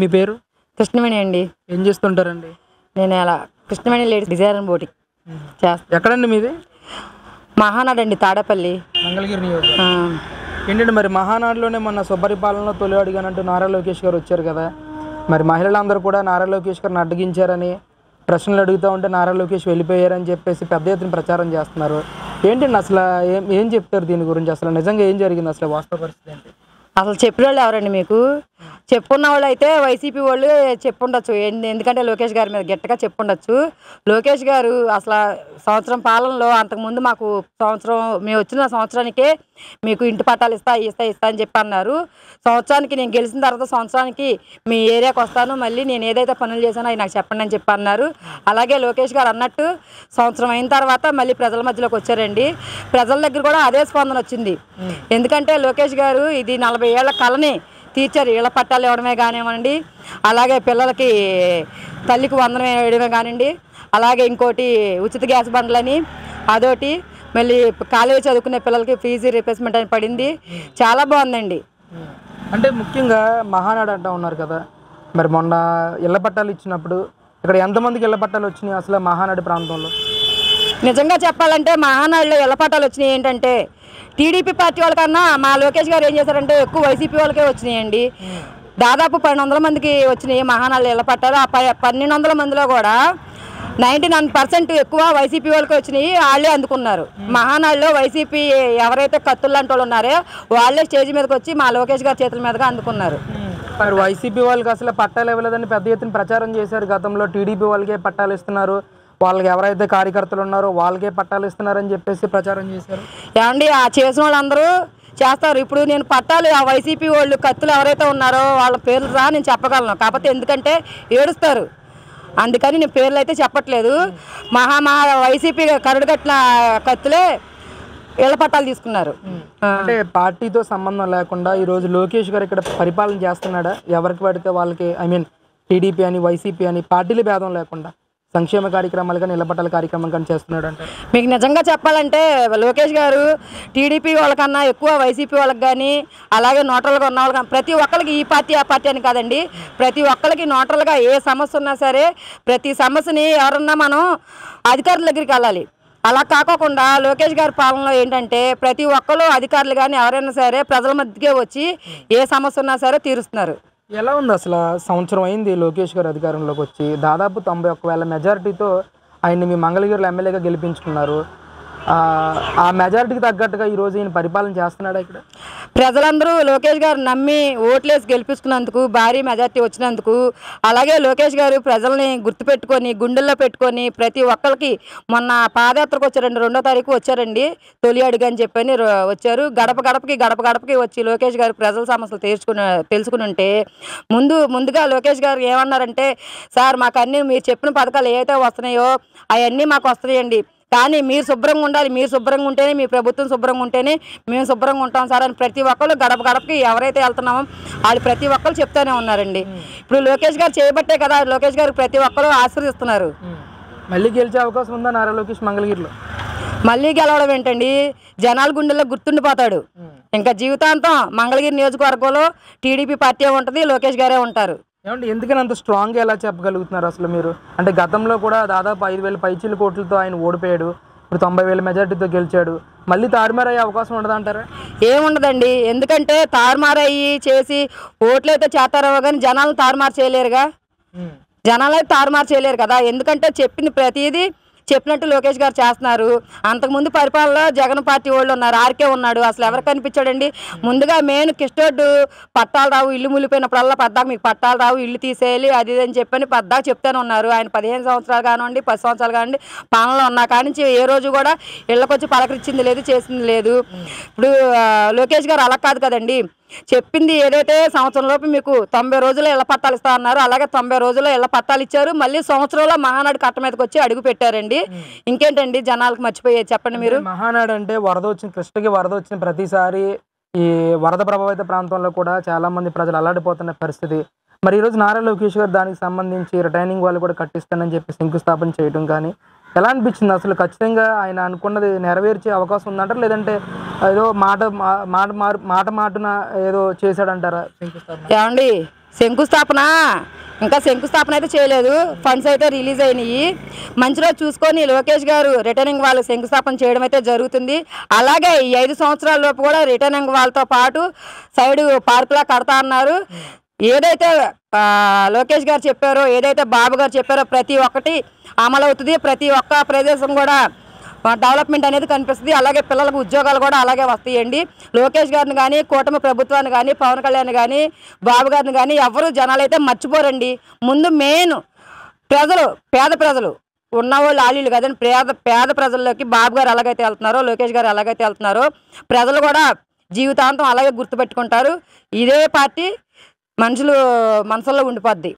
మీ పేరు? కృష్ణవేణి అండి. ఏం చేస్తుంటారండి? నేను అలా కృష్ణవేణి లేడీస్ డిజైనర్ బోటింగ్ చేస్తాను. ఎక్కడండి మీది? మహానాడు అండి, తాడేపల్లి, మంగళగిరి నియోజకవర్గం. ఏంటంటే మరి మహానాడులోనే మొన్న సుపరిపాలనలో తొలి అడిగానంటూ నారా లోకేష్ గారు వచ్చారు కదా, మరి మహిళలందరూ కూడా నారా లోకేష్ గారిని అడ్డగించారని ప్రశ్నలు అడుగుతూ ఉంటే నారా లోకేష్ వెళ్ళిపోయారని చెప్పేసి పెద్ద ఎత్తున ప్రచారం చేస్తున్నారు. ఏంటండి అసలు ఏం చెప్తారు దీని గురించి? అసలు నిజంగా ఏం జరిగింది? అసలు వాస్తవ పరిస్థితి ఏంటి? అసలు చెప్పిన వాళ్ళు ఎవరండి మీకు? చెప్పుకున్న వాళ్ళు అయితే వైసీపీ వాళ్ళు చెప్పుండొచ్చు, ఎందుకంటే లోకేష్ గారి మీద గట్టిగా చెప్పుండొచ్చు. లోకేష్ గారు అసలు సంవత్సరం పాలనలో అంతకుముందు మాకు మేము వచ్చిన సంవత్సరానికే మీకు ఇంటి పట్టాలు ఇస్తా అని చెప్పి అన్నారు. సంవత్సరానికి నేను గెలిచిన తర్వాత సంవత్సరానికి మీ ఏరియాకి వస్తాను, మళ్ళీ నేను ఏదైతే పనులు చేశానో అవి నాకు చెప్పండి అని చెప్పి అన్నారు. అలాగే లోకేష్ గారు అన్నట్టు సంవత్సరం అయిన తర్వాత మళ్ళీ ప్రజల మధ్యలోకి వచ్చారండి. ప్రజల దగ్గర కూడా అదే స్పందన వచ్చింది. ఎందుకంటే లోకేష్ గారు ఇది 40 ఏళ్ల కళని తీర్చారు. ఇళ్ల పట్టాలు ఇవ్వడమే కానివ్వండి, అలాగే పిల్లలకి తల్లికి వందనం వేయడమే కానివ్వండి, అలాగే ఇంకోటి ఉచిత గ్యాస్ బండ్లని, అదొకటి మళ్ళీ కాలేజీ చదువుకునే పిల్లలకి ఫీజు రీప్లేస్మెంట్ అని పడింది. చాలా బాగుందండి. అంటే ముఖ్యంగా మహానాడు అంటూ ఉన్నారు కదా, మరి మొన్న ఇళ్ల పట్టాలు ఇచ్చినప్పుడు ఇక్కడ ఎంతమందికి ఇళ్ల పట్టాలు వచ్చినాయి అసలు మహానాడు ప్రాంతంలో? నిజంగా చెప్పాలంటే మహానాడులో ఇళ్ల పట్టాలు వచ్చినాయి ఏంటంటే టీడీపీ పార్టీ వాళ్ళకన్నా మా లోకేష్ గారు ఏం చేశారంటే ఎక్కువ వైసీపీ వాళ్ళకే వచ్చినాయండి. దాదాపు 1200 మందికి వచ్చినాయి మహానాడులో ఇళ్ల పట్టాలు. ఆ 1200 మందిలో కూడా 99% ఎక్కువ వైసీపీ వాళ్ళకి వచ్చినాయి, వాళ్ళే అందుకున్నారు. మహానాడులో వైసీపీ ఎవరైతే కత్తులు లాంటి వాళ్ళు ఉన్నారో వాళ్ళే స్టేజ్ మీదకి వచ్చి మా లోకేష్ గారి చేతుల మీదుగా అందుకున్నారు. మరి వైసీపీ వాళ్ళకి అసలు పట్టాలు ఇవ్వలేదని పెద్ద ఎత్తున ప్రచారం చేశారు గతంలో. టీడీపీ వాళ్ళకే పట్టాలు ఇస్తున్నారు, వాళ్ళకి ఎవరైతే కార్యకర్తలు ఉన్నారో వాళ్ళకే పట్టాలు ఇస్తున్నారని చెప్పేసి ప్రచారం చేశారు. ఏమండి ఆ చేసిన వాళ్ళందరూ చేస్తారు. ఇప్పుడు నేను పట్టాలు ఆ వైసీపీ వాళ్ళు కత్తులు ఎవరైతే ఉన్నారో వాళ్ళ పేర్లు నేను చెప్పగలను, కాకపోతే ఎందుకంటే ఏడుస్తారు, అందుకని నేను పేర్లు అయితే చెప్పట్లేదు. వైసీపీ కరుడుగట్టిన కత్తులే ఇళ్ల పట్టాలు తీసుకున్నారు. అంటే పార్టీతో సంబంధం లేకుండా ఈరోజు లోకేష్ గారు ఇక్కడ పరిపాలన చేస్తున్నాడా? ఎవరికి పడితే వాళ్ళకి, టీడీపీ అని వైసీపీ అని పార్టీల భేదం లేకుండా సంక్షేమ కార్యక్రమాలు కానీ ఇళ్ల పట్టాల కార్యక్రమం కానీ చేస్తున్నాడు అంటే? మీకు నిజంగా చెప్పాలంటే లోకేష్ గారు టీడీపీ వాళ్ళకన్నా ఎక్కువ వైసీపీ వాళ్ళకి కానీ, అలాగే నోటర్లుగా ఉన్న వాళ్ళకి, ప్రతి ఒక్కరికి ఈ పార్టీ ఆ పార్టీ అని కాదండి, ప్రతి ఒక్కరికి నోటర్లుగా ఏ సమస్య ఉన్నా సరే ప్రతి సమస్యని ఎవరన్నా మనం అధికారుల దగ్గరికి వెళ్ళాలి. అలా కాకోకుండా లోకేష్ గారి పాలనలో ఏంటంటే ప్రతి ఒక్కరు అధికారులు కానీ ఎవరైనా సరే ప్రజల మధ్యకే వచ్చి ఏ సమస్య ఉన్నా సరే తీరుస్తున్నారు. ఎలా ఉంది అసలు? సంవత్సరం అయింది లోకేష్ గారు అధికారంలోకి వచ్చి, దాదాపు 91,000 మెజారిటీతో ఆయన్ని మీ మంగళగిరిలో ఎమ్మెల్యేగా గెలిపించుకున్నారు. ఆ మెజారిటీకి తగ్గట్టుగా ఈరోజు ఈయన పరిపాలన చేస్తున్నాడా? ఇక్కడ ప్రజలందరూ లోకేష్ గారు నమ్మి ఓట్లేసి గెలిపించుకున్నందుకు, భారీ మెజార్టీ వచ్చినందుకు, అలాగే లోకేష్ గారు ప్రజల్ని గుర్తుపెట్టుకొని గుండెల్లో పెట్టుకొని ప్రతి ఒక్కరికి మొన్న పాదయాత్రకు వచ్చారండి, 2వ తారీఖు వచ్చారండి, తొలి అడుగు అని చెప్పని వచ్చారు. గడప గడపకి వచ్చి లోకేష్ గారు ప్రజల సమస్యలు తెలుసుకుని ఉంటే ముందుగా లోకేష్ గారు ఏమన్నారంటే, సార్ మాకు అన్నీ మీరు చెప్పిన పథకాలు ఏవైతే వస్తున్నాయో అవన్నీ మాకు వస్తున్నాయండి, కానీ మీరు శుభ్రంగా ఉండాలి, మీరు శుభ్రంగా ఉంటేనే మీ ప్రభుత్వం శుభ్రంగా ఉంటేనే మేము శుభ్రంగా ఉంటాం సార్ అని ప్రతి ఒక్కరు గడపకి ఎవరైతే వెళ్తున్నామో వాళ్ళు ప్రతి ఒక్కరు చెప్తూనే ఉన్నారండి. ఇప్పుడు లోకేష్ గారు చేయబట్టే కదా లోకేష్ గారు ప్రతి ఒక్కరు ఆశీర్వదిస్తున్నారు. మళ్ళీ గెలిచే అవకాశం ఉందా నారా లోకేష్ మంగళగిరిలో? మళ్ళీ గెలవడం ఏంటండి, జనాల గుండెల్లో గుర్తుండిపోతాడు. ఇంకా జీవితాంతం మంగళగిరి నియోజకవర్గంలో టీడీపీ పార్టీ ఉంటుంది, లోకేష్ గారే ఉంటారు. ఏమంటే ఎందుకని అంత స్ట్రాంగ్గా ఎలా చెప్పగలుగుతున్నారు అసలు మీరు? అంటే గతంలో కూడా దాదాపు 5,000 పైచీల కోట్లతో ఆయన ఓడిపోయాడు, ఇప్పుడు 90,000 మెజార్టీతో గెలిచాడు. మళ్ళీ తారుమారయ్యే అవకాశం ఉండదంటారా? ఏముండదండి, ఎందుకంటే తారుమారయ్యి చేసి ఓట్లయితే చేస్తారో కానీ జనాలను తారుమారు చేయలేరుగా, జనాలైతే తారుమారు చేయలేరు కదా. ఎందుకంటే చెప్పింది ప్రతిదీ చెప్పినట్టు లోకేష్ గారు చేస్తున్నారు. అంతకుముందు పరిపాలనలో జగన్ పార్టీ వాళ్ళు ఉన్నారు, ఆర్కే ఉన్నాడు, అసలు ఎవరు కనిపించాడండి? ముందుగా మెయిన్ కిస్టోడ్ పట్టాలు రావు, ఇల్లు ములిపోయినప్పుడల్లా పద్దాకు మీకు పట్టాలు రావు, ఇల్లు తీసేయాలి అది అని చెప్పని పద్దాకు చెప్తానే ఉన్నారు. ఆయన 15 సంవత్సరాలు కానివ్వండి 10 సంవత్సరాలు కానివ్వండి పాలనలో ఉన్నా కానీ ఏ రోజు కూడా ఇళ్ళకొచ్చి పలకరించింది లేదు, చేసింది లేదు. ఇప్పుడు లోకేష్ గారు అలా కాదు కదండి, చెప్పింది ఏదైతే సంవత్సరంలోపు మీకు 90 రోజుల్లో ఇళ్ల పట్టాలు ఇస్తా అన్నారు, అలాగే 90 రోజుల్లో ఇళ్ల పట్టాలు ఇచ్చారు. మళ్ళీ సంవత్సరంలో మహానాడు కట్ట మీదకి వచ్చి అడుగు పెట్టారండి. ఇంకేంటండి జనాలకు మర్చిపోయేది చెప్పండి మీరు? మహానాడు అంటే కృష్ణకి వరద వచ్చిన ప్రతిసారి ఈ వరద ప్రభావిత ప్రాంతంలో కూడా చాలా మంది ప్రజలు అల్లాడిపోతున్న పరిస్థితి. మరి ఈరోజు నారా లోకేష్ గారు దానికి సంబంధించి రిటైనింగ్ వాళ్ళు కూడా కట్టిస్తానని చెప్పి శంకుస్థాపన చేయడం కానీ ఎలా అనిపించింది అసలు? ఖచ్చితంగా ఆయన అనుకున్నది నెరవేర్చే అవకాశం ఉందంటారా, లేదంటే ఏదో మాటన ఏదో చేశాడంటారా శంకుస్థాపన? ఏమండి, శంకుస్థాపన అయితే చేయలేదు. ఫండ్స్ అయితే రిలీజ్ అయినాయి. మంచి రోజు చూసుకొని లోకేష్ గారు రిటర్నింగ్ వాళ్ళు శంకుస్థాపన చేయడం అయితే జరుగుతుంది. అలాగే ఈ 5 సంవత్సరాల లోపు కూడా రిటర్నింగ్ వాళ్ళతో పాటు సైడ్ పార్కులా కడతా అన్నారు. ఏదైతే లోకేష్ గారు చెప్పారో, ఏదైతే బాబు గారు చెప్పారో ప్రతి ఒక్కటి అమలవుతుంది. ప్రతి ఒక్క ప్రదేశం కూడా డెవలప్మెంట్ అనేది కనిపిస్తుంది. అలాగే పిల్లలకు ఉద్యోగాలు కూడా అలాగే వస్తాయండి. లోకేష్ గారిని కానీ, కూటమి ప్రభుత్వాన్ని కానీ, పవన్ కళ్యాణ్ కానీ, బాబు గారిని కానీ ఎవరు జనాలు అయితే మర్చిపోరండి. ముందు మెయిన్ ప్రజలు, పేద ప్రజలు ఉన్నవాళ్ళు ఆలీలు కదండి. పేద ప్రజల్లోకి బాబు గారు ఎలాగైతే వెళ్తున్నారో, లోకేష్ గారు ఎలాగైతే వెళ్తున్నారో ప్రజలు కూడా జీవితాంతం అలాగే గుర్తుపెట్టుకుంటారు. ఇదే పార్టీ మనసులో ఉండిపోద్ది.